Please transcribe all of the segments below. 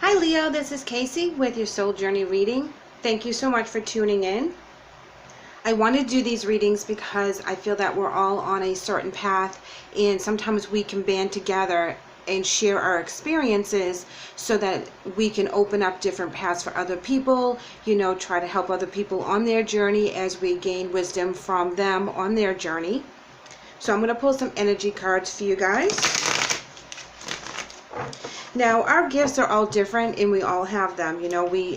Hi Leo, this is KACEE with your Soul Journey reading. Thank you so much for tuning in. I want to do these readings because I feel that we're all on a certain path, and sometimes we can band together and share our experiences so that we can open up different paths for other people, try to help other people on their journey as we gain wisdom from them on their journey. So I'm going to pull some energy cards for you guys. Now, our gifts are all different, and we all have them.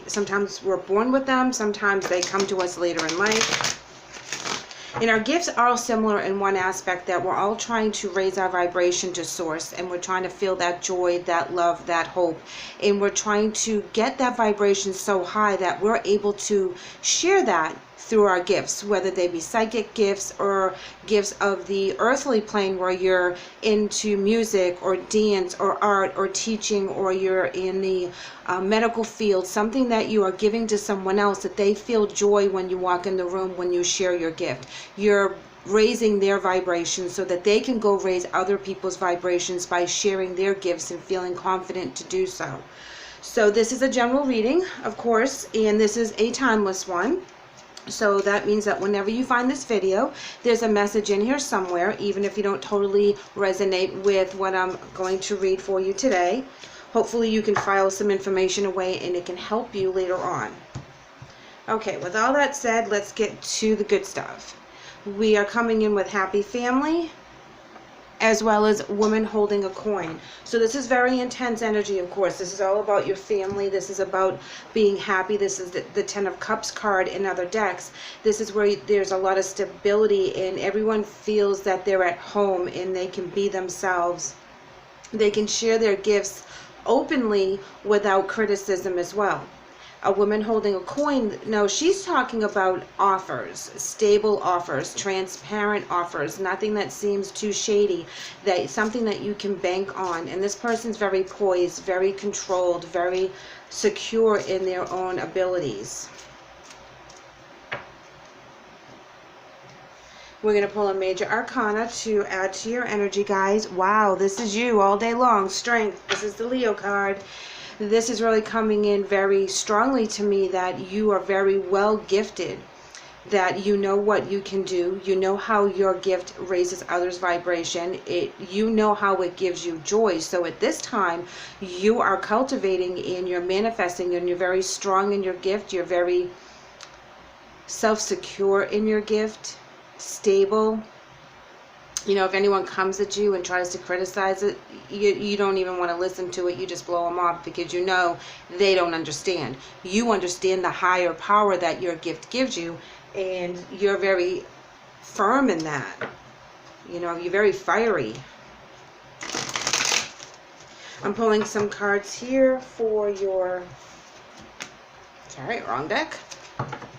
Sometimes we're born with them, sometimes they come to us later in life. And our gifts are all similar in one aspect, that we're all trying to raise our vibration to source, and we're trying to feel that joy, that love, that hope. And we're trying to get that vibration so high that we're able to share that through our gifts, whether they be psychic gifts or gifts of the earthly plane where you're into music or dance or art or teaching, or you're in the medical field, something that you are giving to someone else, that they feel joy when you walk in the room, when you share your gift. You're raising their vibrations so that they can go raise other people's vibrations by sharing their gifts and feeling confident to do so. So this is a general reading, of course, and this is a timeless one. So that means that whenever you find this video, there's a message in here somewhere, even if you don't totally resonate with what I'm going to read for you today. Hopefully you can file some information away and it can help you later on. Okay, with all that said, let's get to the good stuff. We are coming in with happy family, as well as woman holding a coin. So this is very intense energy, of course. This is all about your family. This is about being happy. This is the Ten of Cups card in other decks. This is where there's a lot of stability, and everyone feels that they're at home and they can be themselves. They can share their gifts openly without criticism as well. A woman holding a coin, no, she's talking about offers, stable offers, transparent offers, nothing that seems too shady, that something that you can bank on. And this person's very poised, very controlled, very secure in their own abilities. We're going to pull a major arcana to add to your energy, guys. Wow, this is you all day long. Strength. This is the Leo card. This is really coming in very strongly to me, that you are very well gifted, that you know what you can do, you know how your gift raises others' vibration, you know how it gives you joy. So at this time, you are cultivating and you're manifesting, and you're very strong in your gift, you're very self-secure in your gift, stable. If anyone comes at you and tries to criticize it, you don't even want to listen to it. You just blow them off, because you know they don't understand. You understand the higher power that your gift gives you, and you're very firm in that. You're very fiery. I'm pulling some cards here for your... Sorry, wrong deck.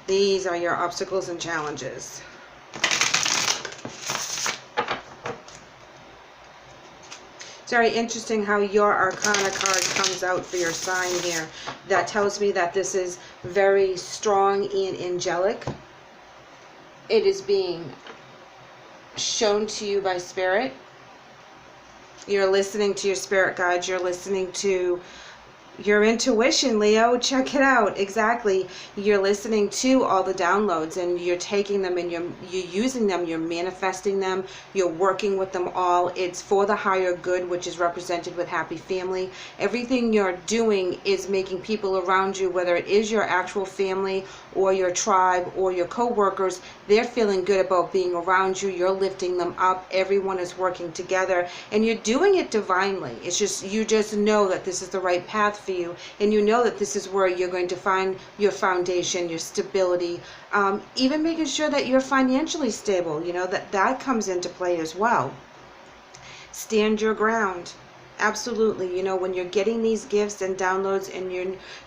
These are your obstacles and challenges. It's very interesting how your Arcana card comes out for your sign here. That tells me that this is very strong and angelic. It is being shown to you by Spirit. You're listening to your spirit guides. You're listening to your intuition, Leo. Check it out. Exactly. You're listening to all the downloads, and you're taking them, and you're using them, you're manifesting them, you're working with them all. It's for the higher good, which is represented with happy family. Everything you're doing is making people around you, whether it is your actual family or your tribe or your co-workers, they're feeling good about being around you. You're lifting them up. Everyone is working together, and you're doing it divinely. It's just, you just know that this is the right path for you, and you know that this is where you're going to find your foundation, your stability, even making sure that you're financially stable. That comes into play as well. Stand your ground. Absolutely. When you're getting these gifts and downloads, and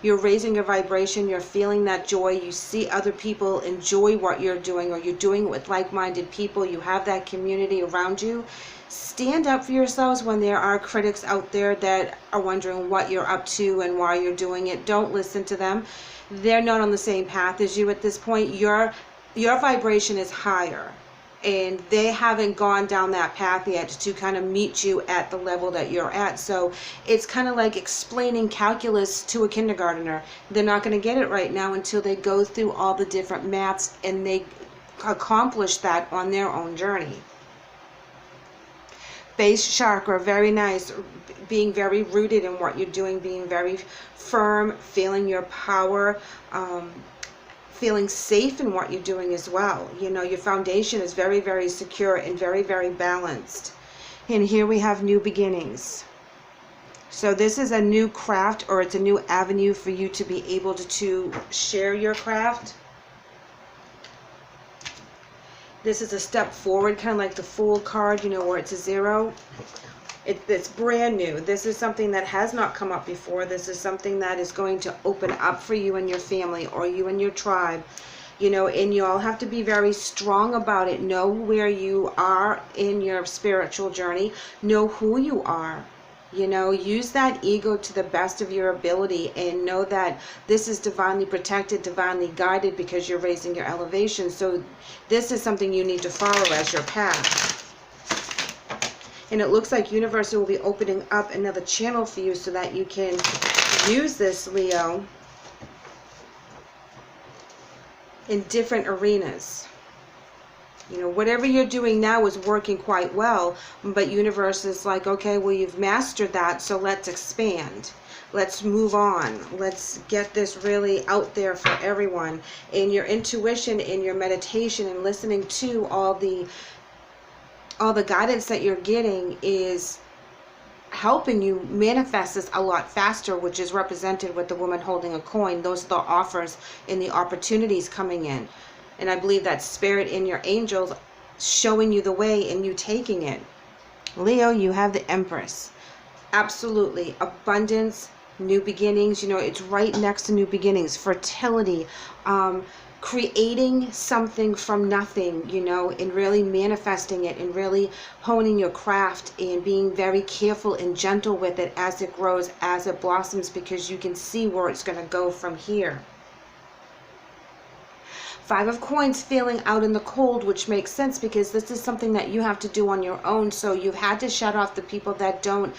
you're raising your vibration, you're feeling that joy, you see other people enjoy what you're doing, or you're doing it with like-minded people, you have that community around you. Stand up for yourselves when there are critics out there that are wondering what you're up to and why you're doing it. Don't listen to them. They're not on the same path as you at this point. Your vibration is higher. and they haven't gone down that path yet to kind of meet you at the level that you're at. So it's kind of like explaining calculus to a kindergartner. They're not going to get it right now until they go through all the different maths and they accomplish that on their own journey. Base chakra, very nice. Being very rooted in what you're doing, being very firm, feeling your power, feeling safe in what you're doing as well. You know, your foundation is very, very secure and very, very balanced. And here we have new beginnings. So this is a new craft, or it's a new avenue for you to be able to share your craft. This is a step forward, kind of like the Fool card, you know, where it's a 0. It's brand new. This is something that has not come up before. This is something that is going to open up for you and your family, or you and your tribe, you know, and you all have to be very strong about it. Know where you are in your spiritual journey. Know who you are. You know, use that ego to the best of your ability, and know that this is divinely protected, divinely guided, because you're raising your elevation. So this is something you need to follow as your path. And it looks like universe will be opening up another channel for you so that you can use this, Leo, in different arenas. You know, whatever you're doing now is working quite well, but universe is like, okay, well, you've mastered that, so let's expand. Let's move on. Let's get this really out there for everyone. And your intuition and your meditation and listening to all the guidance that you're getting is helping you manifest this a lot faster, which is represented with the woman holding a coin. Those are the offers and the opportunities coming in. And I believe that spirit in your angels showing you the way and you taking it. Leo, you have the Empress. Absolutely. Abundance, new beginnings. You know, it's right next to new beginnings. Fertility. Creating something from nothing, you know, and really manifesting it and really honing your craft and being very careful and gentle with it as it grows, as it blossoms, because you can see where it's going to go from here. 5 of Coins, feeling out in the cold, which makes sense because this is something that you have to do on your own. So you've had to shut off the people that don't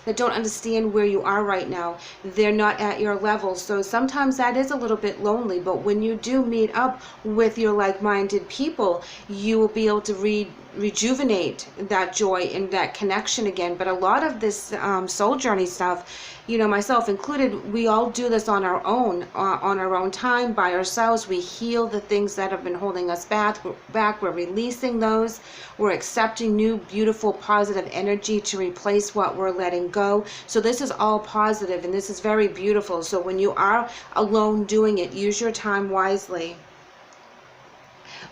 understand where you are right now. They're not at your level. So sometimes that is a little bit lonely, but when you do meet up with your like-minded people, you will be able to rejuvenate that joy and that connection again. But a lot of this soul journey stuff, you know, myself included, we all do this on our own time, by ourselves. We heal the things that have been holding us back. We're releasing those. We're accepting new, beautiful, positive energy to replace what we're letting go. So this is all positive, and this is very beautiful. So when you are alone doing it, use your time wisely.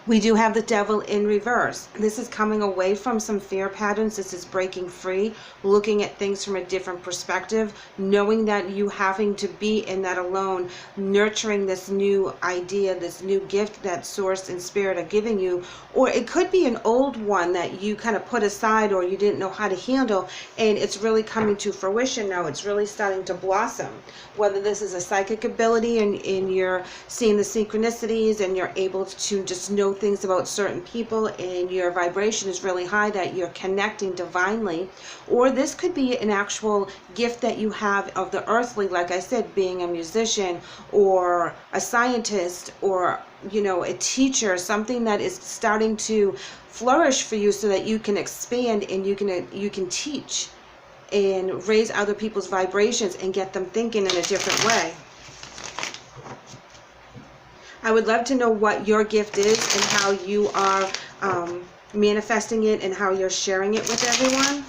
We do have the Devil in reverse. This is coming away from some fear patterns. This is breaking free, looking at things from a different perspective, knowing that you having to be in that alone, nurturing this new idea, this new gift that Source and Spirit are giving you. Or it could be an old one that you kind of put aside or you didn't know how to handle, and it's really coming to fruition now. It's really starting to blossom. Whether this is a psychic ability and you're seeing the synchronicities and you're able to just know things about certain people and your vibration is really high, that you're connecting divinely. Or this could be an actual gift that you have of the earthly, like I said, being a musician or a scientist or, you know, a teacher, something that is starting to flourish for you so that you can expand and you can teach and raise other people's vibrations and get them thinking in a different way. I would love to know what your gift is and how you are manifesting it and how you're sharing it with everyone.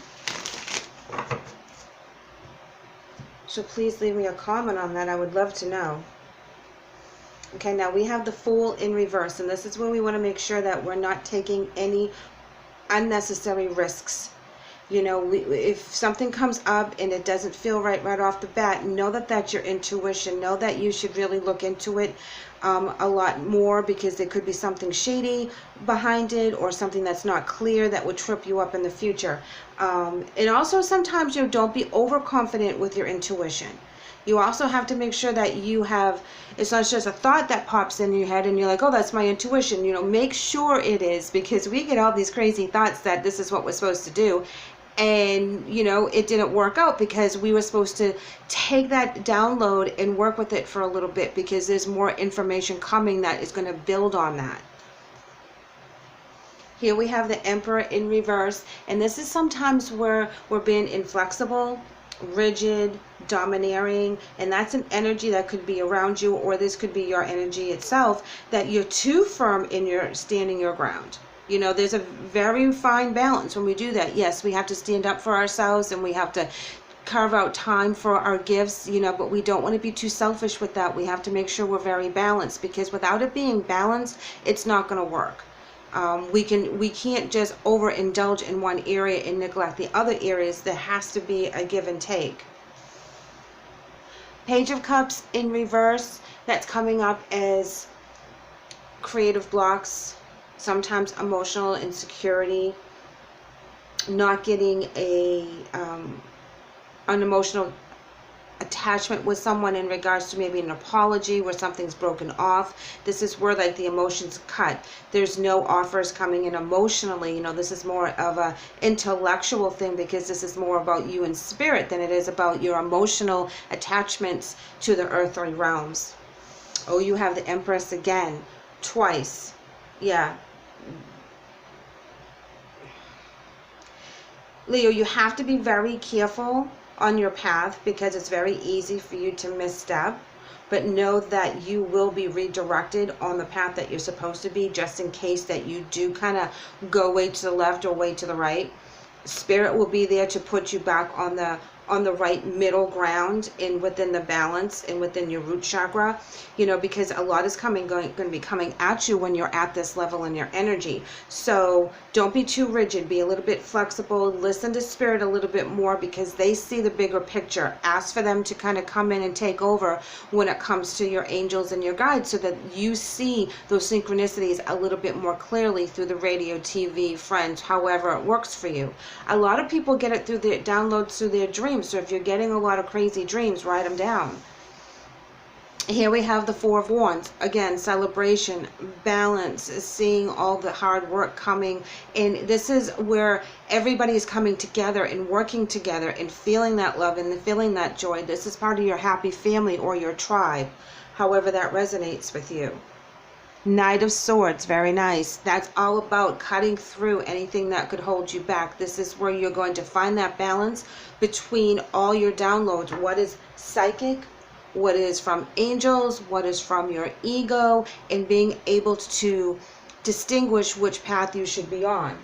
So please leave me a comment on that. I would love to know. Okay, now we have the Fool in reverse, and this is when we want to make sure that we're not taking any unnecessary risks. You know, if something comes up and it doesn't feel right off the bat, know that that's your intuition. Know that you should really look into it a lot more, because there could be something shady behind it or something that's not clear that would trip you up in the future. And also sometimes, don't be overconfident with your intuition. You also have to make sure that you have, it's not just a thought that pops in your head and you're like, oh, that's my intuition. Make sure it is, because we get all these crazy thoughts that this is what we're supposed to do. And, it didn't work out because we were supposed to take that download and work with it for a little bit, because there's more information coming that is going to build on that. Here we have the Emperor in reverse, and this is sometimes where we're being inflexible, rigid, domineering, and that's an energy that could be around you, or this could be your energy itself, that you're too firm in your standing your ground. There's a very fine balance when we do that. Yes, we have to stand up for ourselves and we have to carve out time for our gifts, but we don't want to be too selfish with that. We have to make sure we're very balanced, because without it being balanced, it's not going to work. We can't just overindulge in one area and neglect the other areas. There has to be a give and take. Page of Cups in reverse, that's coming up as creative blocks, sometimes emotional insecurity, not getting an emotional attachment with someone in regards to maybe an apology where something's broken off. This is where like the emotions cut. There's no offers coming in emotionally. This is more of a intellectual thing, because this is more about you in spirit than it is about your emotional attachments to the earthly realms. Oh, you have the Empress again, twice. Yeah. Leo, you have to be very careful on your path, because it's very easy for you to misstep, but know that you will be redirected on the path that you're supposed to be, just in case that you do kind of go way to the left or way to the right. Spirit will be there to put you back on the right middle ground and within the balance and within your root chakra, because a lot is going to be coming at you when you're at this level in your energy. So don't be too rigid, be a little bit flexible, listen to Spirit a little bit more, because they see the bigger picture. Ask for them to kind of come in and take over when it comes to your angels and your guides, so that you see those synchronicities a little bit more clearly through the radio, TV, friends, however it works for you. A lot of people get it through their downloads, through their dreams. So if you're getting a lot of crazy dreams, write them down. Here we have the Four of Wands. Again, celebration, balance, seeing all the hard work coming. And this is where everybody is coming together and working together and feeling that love and feeling that joy. This is part of your happy family or your tribe, however that resonates with you. Knight of Swords, very nice. That's all about cutting through anything that could hold you back. This is where you're going to find that balance between all your downloads. What is psychic, what is from angels, what is from your ego, and being able to distinguish which path you should be on.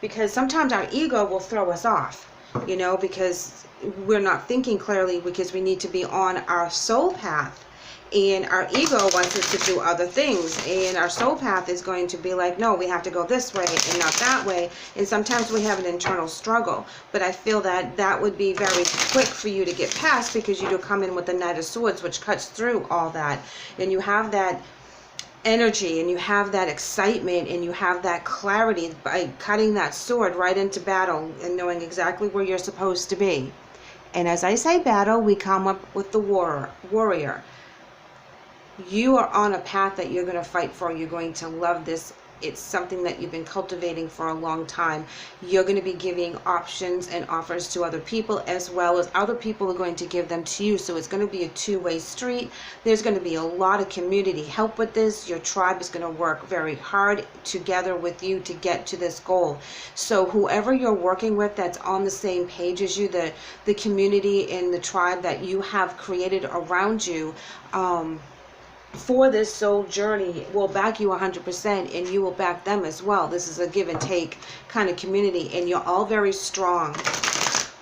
Because sometimes our ego will throw us off, because we're not thinking clearly, because we need to be on our soul path. And our ego wants us to do other things, and our soul path is going to be like, no, we have to go this way and not that way. And sometimes we have an internal struggle, but I feel that that would be very quick for you to get past, because you do come in with the Knight of Swords, which cuts through all that, and you have that energy and you have that excitement and you have that clarity by cutting that sword right into battle and knowing exactly where you're supposed to be. And as I say battle, we come up with the warrior. You are on a path that you're going to fight for. You're going to love this. It's something that you've been cultivating for a long time. You're going to be giving options and offers to other people, as well as other people are going to give them to you. So it's going to be a two-way street. There's going to be a lot of community help with this. Your tribe is going to work very hard together with you to get to this goal. So whoever you're working with that's on the same page as you, the community and the tribe that you have created around you, for this soul journey will back you 100%, and you will back them as well. This is a give and take kind of community, and you're all very strong.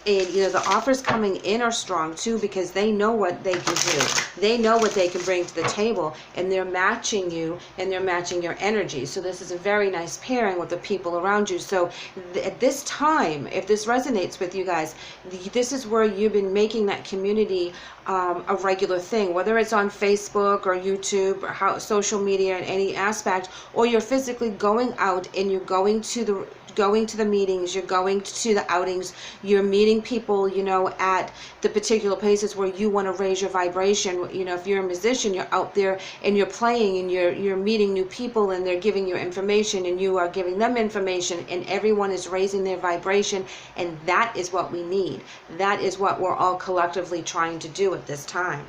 And, you know, the offers coming in are strong too, because they know what they can do. They know what they can bring to the table, and they're matching you, and they're matching your energy. So this is a very nice pairing with the people around you. So at this time, if this resonates with you guys, this is where you've been making that community a regular thing, whether it's on Facebook or YouTube or social media in any aspect, or you're physically going out and you're going to the meetings, you're going to the outings, you're meeting people, you know, at the particular places where you want to raise your vibration. You know, if you're a musician, you're out there and you're playing, and you're meeting new people, and they're giving you information, and you are giving them information, and everyone is raising their vibration. And that is what we need. That is what we're all collectively trying to do at this time.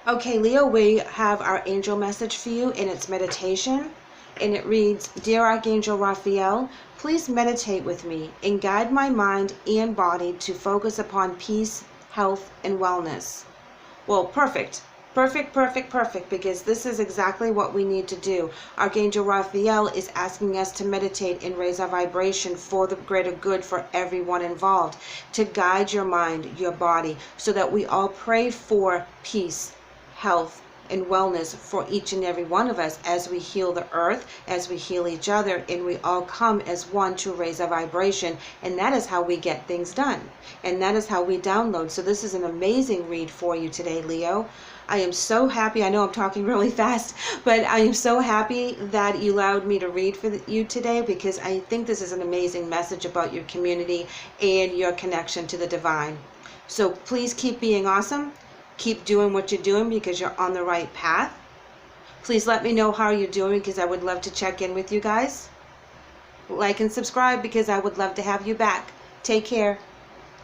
Okay, Leo, we have our angel message for you, and it's meditation. And it reads, Dear Archangel Raphael, please meditate with me and guide my mind and body to focus upon peace, health, and wellness. Well, perfect. Perfect, because this is exactly what we need to do. Archangel Raphael is asking us to meditate and raise our vibration for the greater good for everyone involved, to guide your mind, your body, so that we all pray for peace, health, and wellness for each and every one of us as we heal the earth, as we heal each other, and we all come as one to raise our vibration. And that is how we get things done, and that is how we download. So this is an amazing read for you today, Leo. I am so happy. I know I'm talking really fast, but I am so happy that you allowed me to read for you today, because I think this is an amazing message about your community and your connection to the divine. So please keep being awesome. Keep doing what you're doing, because you're on the right path. Please let me know how you're doing, because I would love to check in with you guys. Like and subscribe, because I would love to have you back. Take care.